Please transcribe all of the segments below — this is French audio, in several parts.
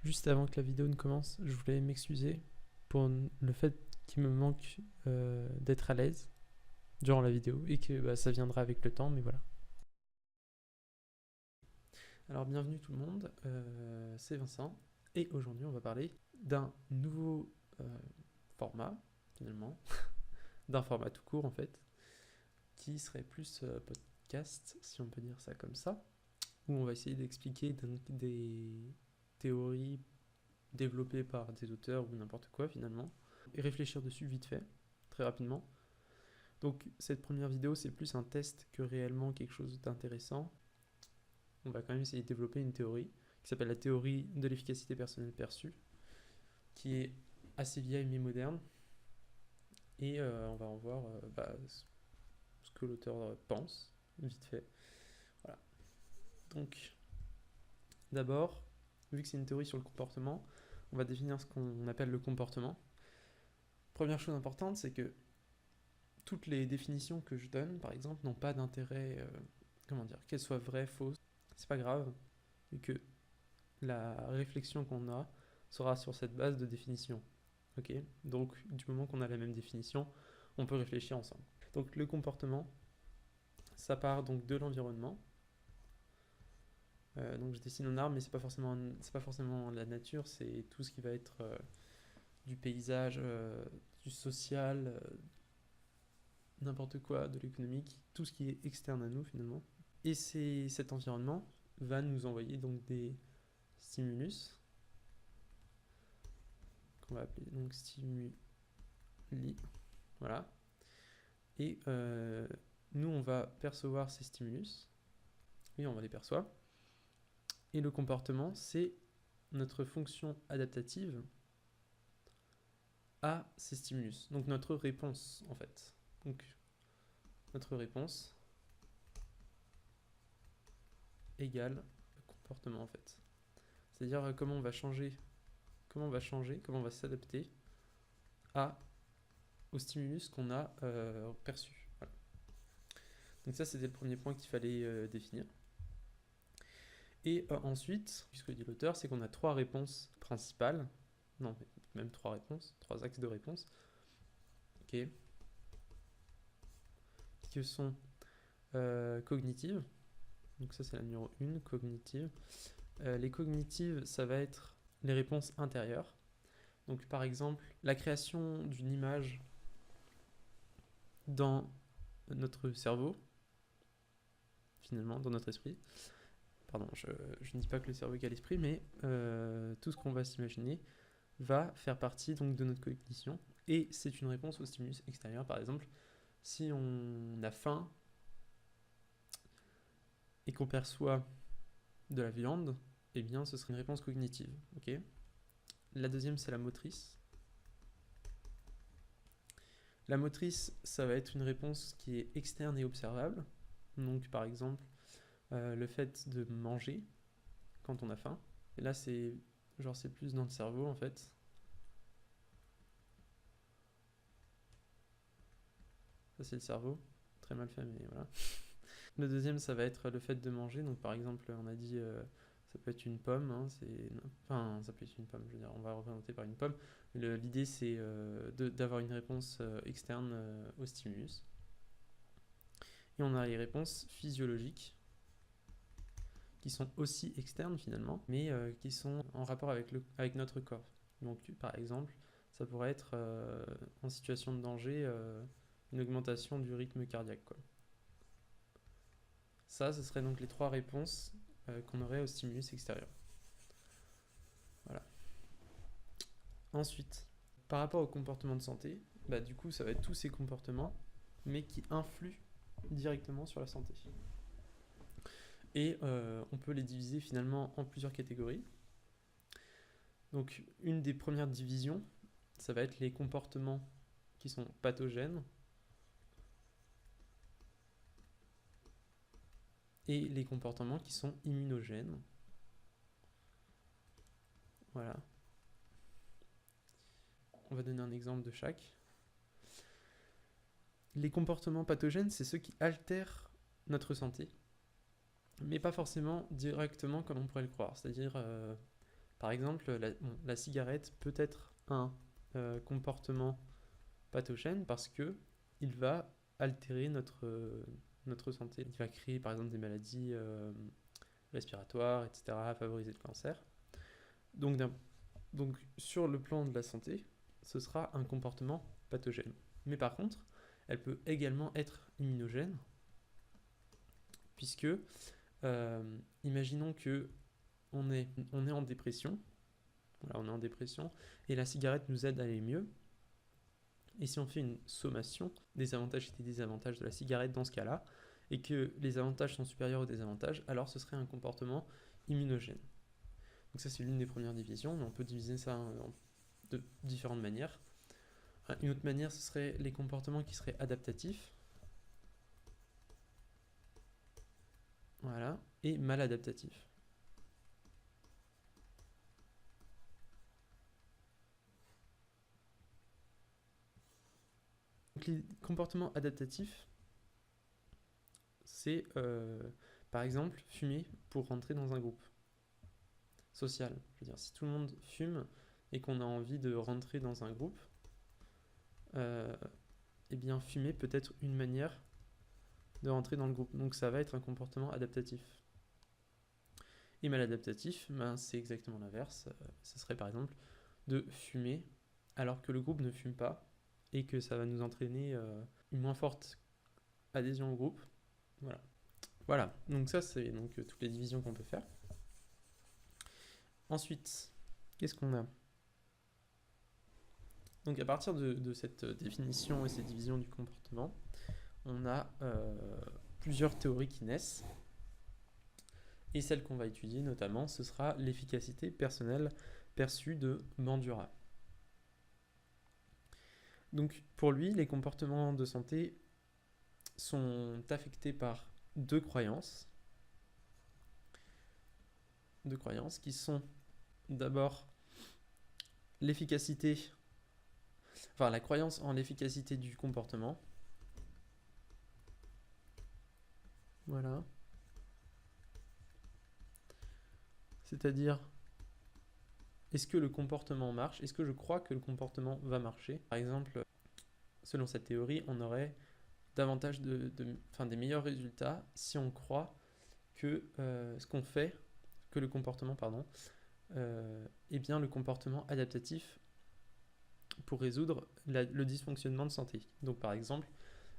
Juste avant que la vidéo ne commence, je voulais m'excuser pour le fait qu'il me manque d'être à l'aise durant la vidéo et que ça viendra avec le temps, mais voilà. Alors bienvenue tout le monde, c'est Vincent et aujourd'hui on va parler d'un nouveau format finalement, d'un format tout court en fait, qui serait plus podcast si on peut dire ça comme ça, où on va essayer d'expliquer des théories développées par des auteurs ou n'importe quoi finalement, et réfléchir dessus vite fait, très rapidement. Donc cette première vidéo c'est plus un test que réellement quelque chose d'intéressant. On va quand même essayer de développer une théorie qui s'appelle la théorie de l'efficacité personnelle perçue, qui est assez vieille mais moderne, et on va en voir ce que l'auteur pense, vite fait. Voilà. Donc d'abord, vu que c'est une théorie sur le comportement, on va définir ce qu'on appelle le comportement. Première chose importante, c'est que toutes les définitions que je donne, par exemple, n'ont pas d'intérêt, qu'elles soient vraies, fausses, c'est pas grave, vu que la réflexion qu'on a sera sur cette base de définition. Ok. Donc, du moment qu'on a la même définition, on peut réfléchir ensemble. Donc, le comportement, ça part donc de l'environnement. Donc, je dessine un arbre, mais c'est pas forcément la nature, c'est tout ce qui va être du paysage, du social, n'importe quoi, de l'économique, tout ce qui est externe à nous finalement. Et cet environnement va nous envoyer donc des stimulus, qu'on va appeler donc stimuli, voilà. Et nous, on va percevoir ces stimulus, oui, on va les percevoir. Et le comportement, c'est notre fonction adaptative à ces stimulus, donc notre réponse en fait. Donc notre réponse égale le comportement en fait. C'est-à-dire comment on va changer, comment on va s'adapter au stimulus qu'on a perçu. Voilà. Donc ça, c'était le premier point qu'il fallait définir. Et ensuite, puisque dit l'auteur, c'est qu'on a trois réponses principales, non, même trois réponses, trois axes de réponse, ok, qui sont cognitives. Donc ça, c'est la numéro 1, cognitive. Les cognitives, ça va être les réponses intérieures. Donc par exemple, la création d'une image dans notre cerveau, finalement, dans notre esprit. Pardon, je ne dis pas que le cerveau égale l'esprit, mais tout ce qu'on va s'imaginer va faire partie donc de notre cognition, et c'est une réponse au stimulus extérieur. Par exemple, si on a faim et qu'on perçoit de la viande, eh bien ce serait une réponse cognitive. Okay. La deuxième, c'est la motrice. La motrice, ça va être une réponse qui est externe et observable. Donc par exemple, le fait de manger quand on a faim. Et là, c'est plus dans le cerveau en fait. Ça, c'est le cerveau. Très mal fait, mais voilà. Le deuxième, ça va être le fait de manger. Donc par exemple, on a dit ça peut être une pomme, hein, ça peut être une pomme, je veux dire, on va représenter par une pomme. L'idée, c'est d'avoir une réponse externe au stimulus. Et on a les réponses physiologiques, qui sont aussi externes finalement, mais qui sont en rapport avec notre corps. Donc par exemple, ça pourrait être en situation de danger, une augmentation du rythme cardiaque, quoi. Ça, ce serait donc les trois réponses qu'on aurait au stimulus extérieur. Voilà. Ensuite, par rapport au comportement de santé, du coup, ça va être tous ces comportements, mais qui influent directement sur la santé. Et on peut les diviser finalement en plusieurs catégories. Donc, une des premières divisions, ça va être les comportements qui sont pathogènes et les comportements qui sont immunogènes. Voilà. On va donner un exemple de chaque. Les comportements pathogènes, c'est ceux qui altèrent notre santé, mais pas forcément directement comme on pourrait le croire. C'est-à-dire, Par exemple, la cigarette peut être un comportement pathogène parce que il va altérer notre santé. Il va créer par exemple des maladies respiratoires, etc., favoriser le cancer. Donc, donc sur le plan de la santé, ce sera un comportement pathogène. Mais par contre, elle peut également être immunogène, puisque imaginons que on est en dépression, voilà, on est en dépression, et la cigarette nous aide à aller mieux. Et si on fait une sommation des avantages et des désavantages de la cigarette dans ce cas-là, et que les avantages sont supérieurs aux désavantages, alors ce serait un comportement immunogène. Donc ça, c'est l'une des premières divisions, mais on peut diviser ça de différentes manières. Une autre manière, ce serait les comportements qui seraient adaptatifs. Voilà. Et maladaptatifs. Donc les comportements adaptatifs, c'est par exemple fumer pour rentrer dans un groupe social. Je veux dire, si tout le monde fume et qu'on a envie de rentrer dans un groupe, eh bien fumer peut être une manière de rentrer dans le groupe. Donc ça va être un comportement adaptatif. Et maladaptatif, ben, c'est exactement l'inverse. Ce serait par exemple de fumer alors que le groupe ne fume pas et que ça va nous entraîner une moins forte adhésion au groupe. Voilà. Donc ça, c'est donc toutes les divisions qu'on peut faire. Ensuite, qu'est-ce qu'on a ? Donc à partir de cette définition et cette division du comportement, on a plusieurs théories qui naissent. Et celle qu'on va étudier notamment, ce sera l'efficacité personnelle perçue de Bandura. Donc pour lui, les comportements de santé sont affectés par deux croyances qui sont d'abord la croyance en l'efficacité du comportement. Voilà. C'est-à-dire, est-ce que le comportement marche ? Est-ce que je crois que le comportement va marcher ? Par exemple, selon cette théorie, on aurait davantage des meilleurs résultats si on croit que le comportement, est bien le comportement adaptatif pour résoudre le dysfonctionnement de santé. Donc par exemple,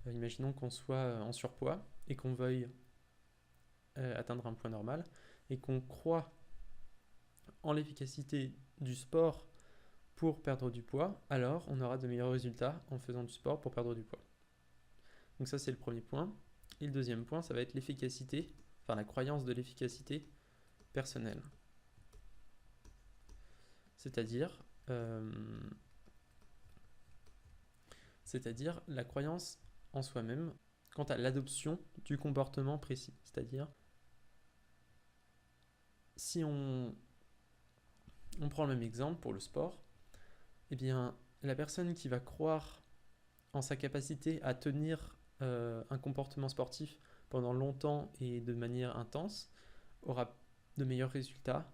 imaginons qu'on soit en surpoids et qu'on veuille atteindre un poids normal et qu'on croit en l'efficacité du sport pour perdre du poids, alors on aura de meilleurs résultats en faisant du sport pour perdre du poids. Donc ça, c'est le premier point. Et le deuxième point, ça va être la croyance de l'efficacité personnelle. C'est-à-dire la croyance en soi-même quant à l'adoption du comportement précis. C'est-à-dire, si on prend le même exemple pour le sport, eh bien, la personne qui va croire en sa capacité à tenir un comportement sportif pendant longtemps et de manière intense aura de meilleurs résultats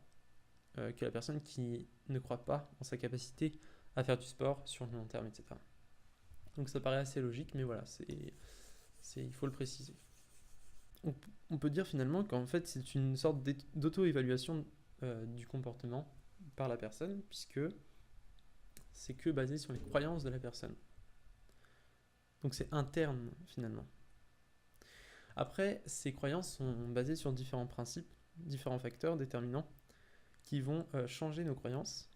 que la personne qui ne croit pas en sa capacité à faire du sport sur le long terme, etc. Donc ça paraît assez logique, mais voilà, il faut le préciser. On peut dire finalement qu'en fait c'est une sorte d'auto-évaluation du comportement par la personne, puisque c'est que basé sur les croyances de la personne. Donc c'est interne finalement. Après, ces croyances sont basées sur différents principes, différents facteurs déterminants qui vont changer nos croyances.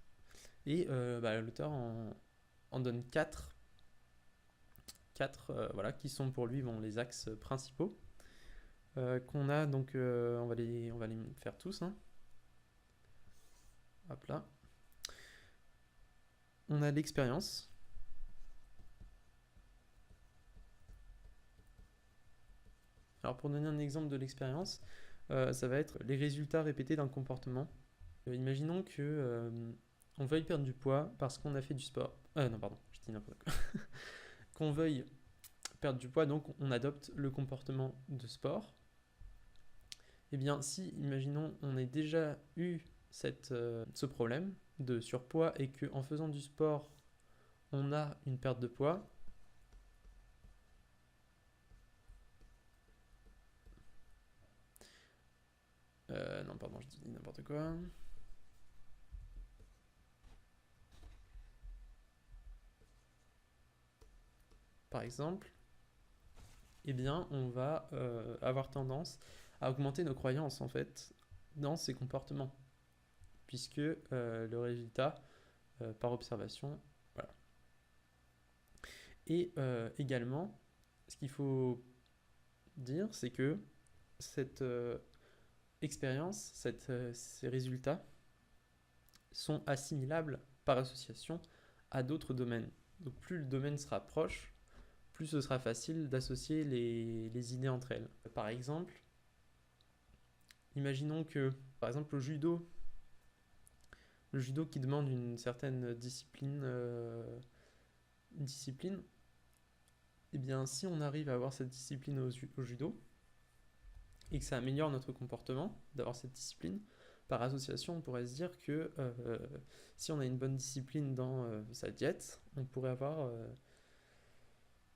Et l'auteur en donne quatre qui sont pour lui les axes principaux qu'on a. Donc on va les faire tous. Hop là. On a l'expérience. Alors pour donner un exemple de l'expérience, ça va être les résultats répétés d'un comportement. Imaginons que on veuille perdre du poids parce qu'on a fait du sport. Non, pardon, je dis n'importe quoi. Qu'on veuille perdre du poids, donc on adopte le comportement de sport. Eh bien, si, imaginons, on ait déjà eu ce problème de surpoids et qu'en faisant du sport, on a une perte de poids, non, pardon, je dis n'importe quoi. Par exemple, eh bien, on va avoir tendance à augmenter nos croyances, en fait, dans ces comportements, puisque le résultat, par observation, voilà. Et également, ce qu'il faut dire, c'est que cette expérience, ces résultats sont assimilables par association à d'autres domaines. Donc plus le domaine sera proche, plus ce sera facile d'associer les idées entre elles. Par exemple, imaginons que, par exemple, le judo qui demande une certaine discipline, eh bien, si on arrive à avoir cette discipline au judo, et que ça améliore notre comportement d'avoir cette discipline, par association, on pourrait se dire que si on a une bonne discipline dans sa diète, on pourrait avoir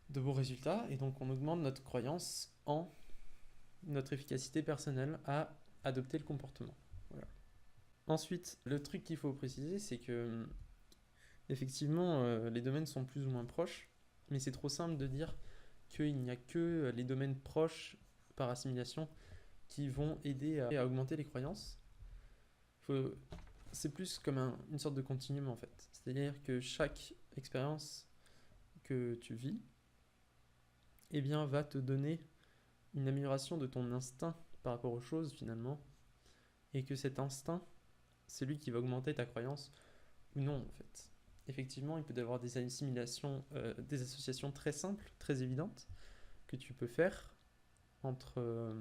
de beaux résultats, et donc on augmente notre croyance en notre efficacité personnelle à adopter le comportement. Voilà. Ensuite, le truc qu'il faut préciser, c'est que effectivement, les domaines sont plus ou moins proches, mais c'est trop simple de dire qu'il n'y a que les domaines proches par assimilation qui vont aider à augmenter les croyances. C'est plus comme une sorte de continuum en fait. C'est-à-dire que chaque expérience que tu vis, eh bien, va te donner une amélioration de ton instinct par rapport aux choses finalement, et que cet instinct, c'est lui qui va augmenter ta croyance ou non en fait. Effectivement, il peut y avoir des assimilations, des associations très simples, très évidentes, que tu peux faire entre,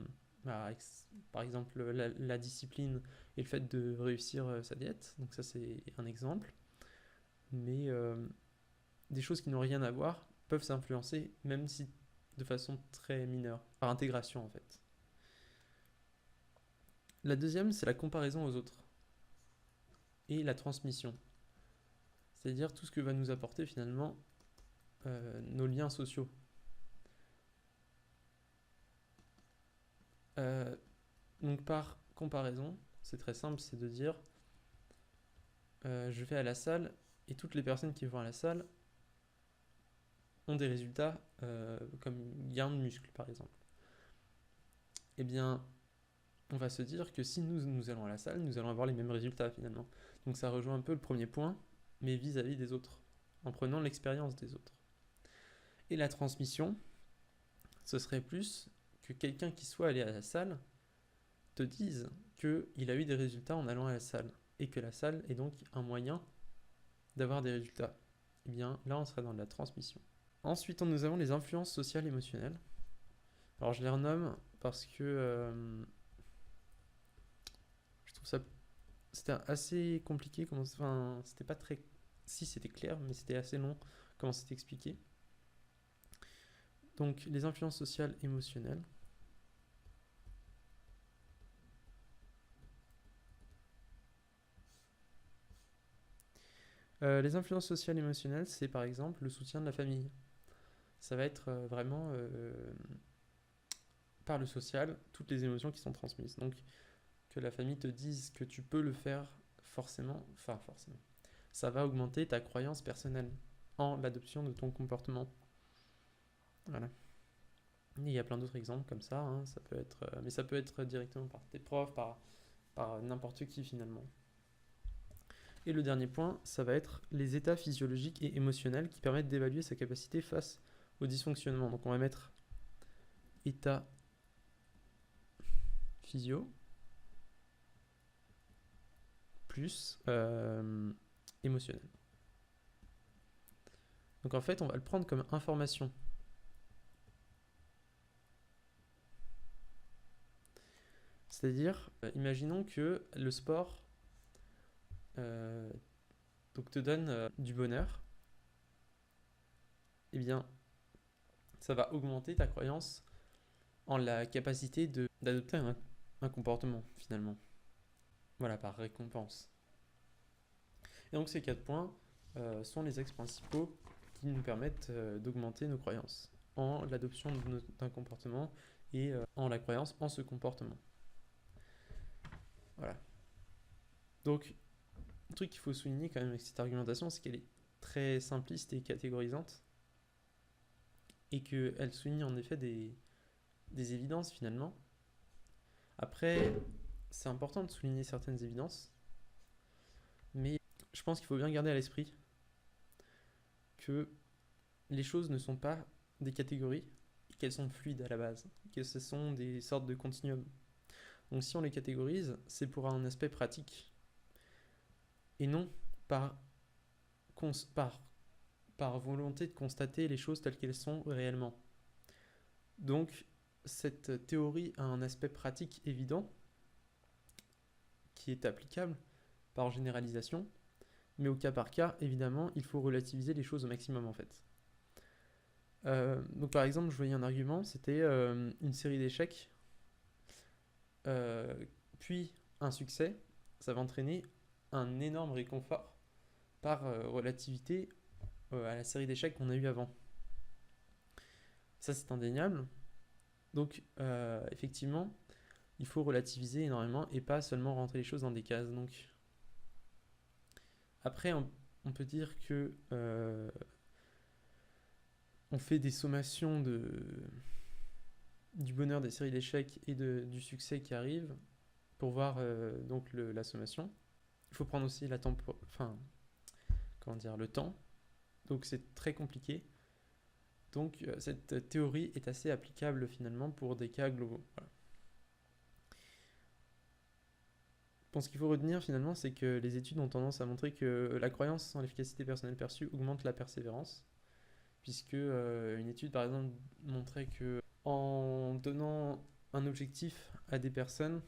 par exemple, la discipline et le fait de réussir sa diète. Donc ça, c'est un exemple. Mais des choses qui n'ont rien à voir peuvent s'influencer, même si de façon très mineure, par intégration en fait. La deuxième, c'est la comparaison aux autres et la transmission. C'est-à-dire tout ce que va nous apporter finalement nos liens sociaux. Donc par comparaison, c'est très simple, c'est de dire je vais à la salle et toutes les personnes qui vont à la salle ont des résultats comme gain de muscle par exemple. Eh bien, on va se dire que si nous allons à la salle, nous allons avoir les mêmes résultats finalement. Donc ça rejoint un peu le premier point, mais vis-à-vis des autres, en prenant l'expérience des autres. Et la transmission, ce serait plus que quelqu'un qui soit allé à la salle te dise qu'il a eu des résultats en allant à la salle, et que la salle est donc un moyen d'avoir des résultats. Eh bien, là, on sera dans la transmission. Ensuite, nous avons les influences sociales et émotionnelles. Alors, je les renomme parce que je trouve ça... C'était assez compliqué, enfin, c'était pas très... Si, c'était clair, mais c'était assez long comment c'était expliqué. Donc, les influences sociales et émotionnelles. Les influences sociales et émotionnelles, c'est par exemple le soutien de la famille. Ça va être vraiment par le social, toutes les émotions qui sont transmises. Donc, que la famille te dise que tu peux le faire forcément, ça va augmenter ta croyance personnelle en l'adoption de ton comportement. Voilà. Et il y a plein d'autres exemples comme ça, hein. Ça peut être, mais ça peut être directement par tes profs, par n'importe qui finalement. Et le dernier point, ça va être les états physiologiques et émotionnels qui permettent d'évaluer sa capacité face au dysfonctionnement. Donc on va mettre état physio plus émotionnel. Donc en fait, on va le prendre comme information. C'est-à-dire, imaginons que le sport donc te donne du bonheur. Eh bien, ça va augmenter ta croyance en la capacité d'adopter un comportement finalement. Voilà, par récompense. Et donc ces 4 points sont les axes principaux qui nous permettent d'augmenter nos croyances en l'adoption d'un comportement et en la croyance en ce comportement. Voilà. Donc, le truc qu'il faut souligner quand même avec cette argumentation, c'est qu'elle est très simpliste et catégorisante et qu'elle souligne en effet des évidences finalement. Après, c'est important de souligner certaines évidences, mais je pense qu'il faut bien garder à l'esprit que les choses ne sont pas des catégories et qu'elles sont fluides à la base, que ce sont des sortes de continuums. Donc si on les catégorise, c'est pour un aspect pratique et non par, par volonté de constater les choses telles qu'elles sont réellement. Donc cette théorie a un aspect pratique évident qui est applicable par généralisation, mais au cas par cas, évidemment, il faut relativiser les choses au maximum en fait. Donc par exemple, je voyais un argument, c'était une série d'échecs, puis un succès, ça va entraîner un énorme réconfort par relativité à la série d'échecs qu'on a eu avant. Ça c'est indéniable. Donc effectivement, il faut relativiser énormément et pas seulement rentrer les choses dans des cases. Donc après, on peut dire que on fait des sommations du bonheur des séries d'échecs et du succès qui arrive pour voir donc la sommation. Il faut prendre aussi le temps. Donc c'est très compliqué. Donc cette théorie est assez applicable finalement pour des cas globaux. Voilà. Bon, ce qu'il faut retenir finalement, c'est que les études ont tendance à montrer que la croyance en l'efficacité personnelle perçue augmente la persévérance, puisque une étude par exemple montrait que en donnant un objectif à des personnes,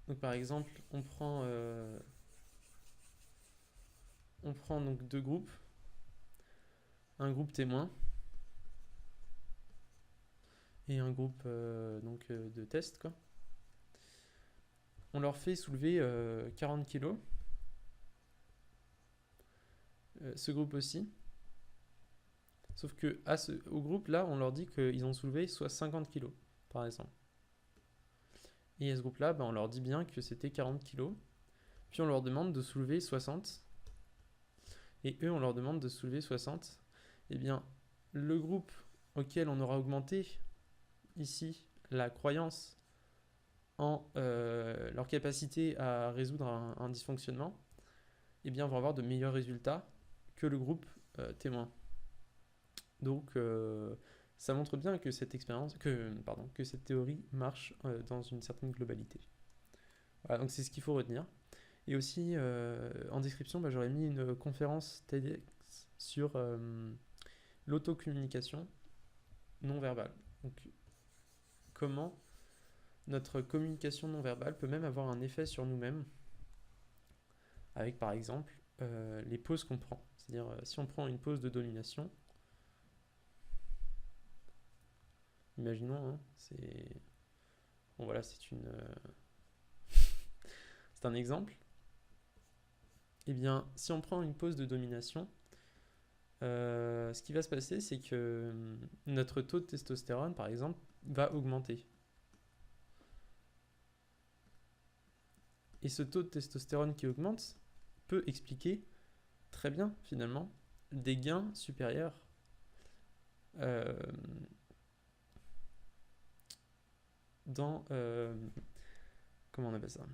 donc par exemple on prend donc 2 groupes, un groupe témoin et un groupe de test quoi. On leur fait soulever 40 kilos. Ce groupe aussi. Sauf que au groupe là, on leur dit qu'ils ont soulevé soit 50 kilos, par exemple. Et à ce groupe là, on leur dit bien que c'était 40 kilos. Puis on leur demande de soulever 60. Et eux, on leur demande de soulever 60. Eh bien, le groupe auquel on aura augmenté ici la croyance en leur capacité à résoudre un dysfonctionnement, eh bien, vont avoir de meilleurs résultats que le groupe témoin. Donc, ça montre bien que cette théorie marche dans une certaine globalité. Voilà, donc c'est ce qu'il faut retenir. Et aussi, en description, j'aurais mis une conférence TEDx sur l'autocommunication non verbale. Donc, comment notre communication non verbale peut même avoir un effet sur nous-mêmes, avec par exemple les pauses qu'on prend. C'est-à-dire, si on prend une pause de domination, imaginons, c'est c'est un exemple. Eh bien, si on prend une pause de domination, ce qui va se passer, c'est que notre taux de testostérone, par exemple, va augmenter. Et ce taux de testostérone qui augmente peut expliquer très bien, finalement, des gains supérieurs dans... comment on appelle ça ?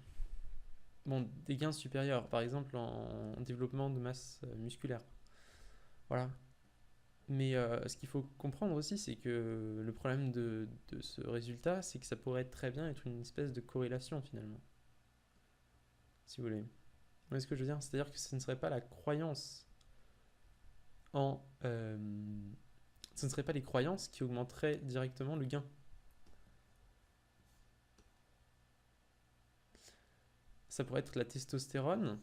Bon, des gains supérieurs, par exemple en développement de masse musculaire. Voilà. Mais ce qu'il faut comprendre aussi, c'est que le problème de ce résultat, c'est que ça pourrait très bien être une espèce de corrélation finalement. Si vous voulez. Vous voyez ce que je veux dire ? C'est-à-dire que ce ne serait pas la croyance ce ne serait pas les croyances qui augmenteraient directement le gain. Ça pourrait être la testostérone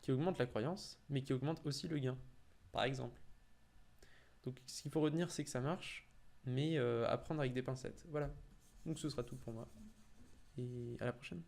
qui augmente la croyance, mais qui augmente aussi le gain, par exemple. Donc ce qu'il faut retenir, c'est que ça marche, mais à prendre avec des pincettes. Voilà. Donc ce sera tout pour moi. et à la prochaine.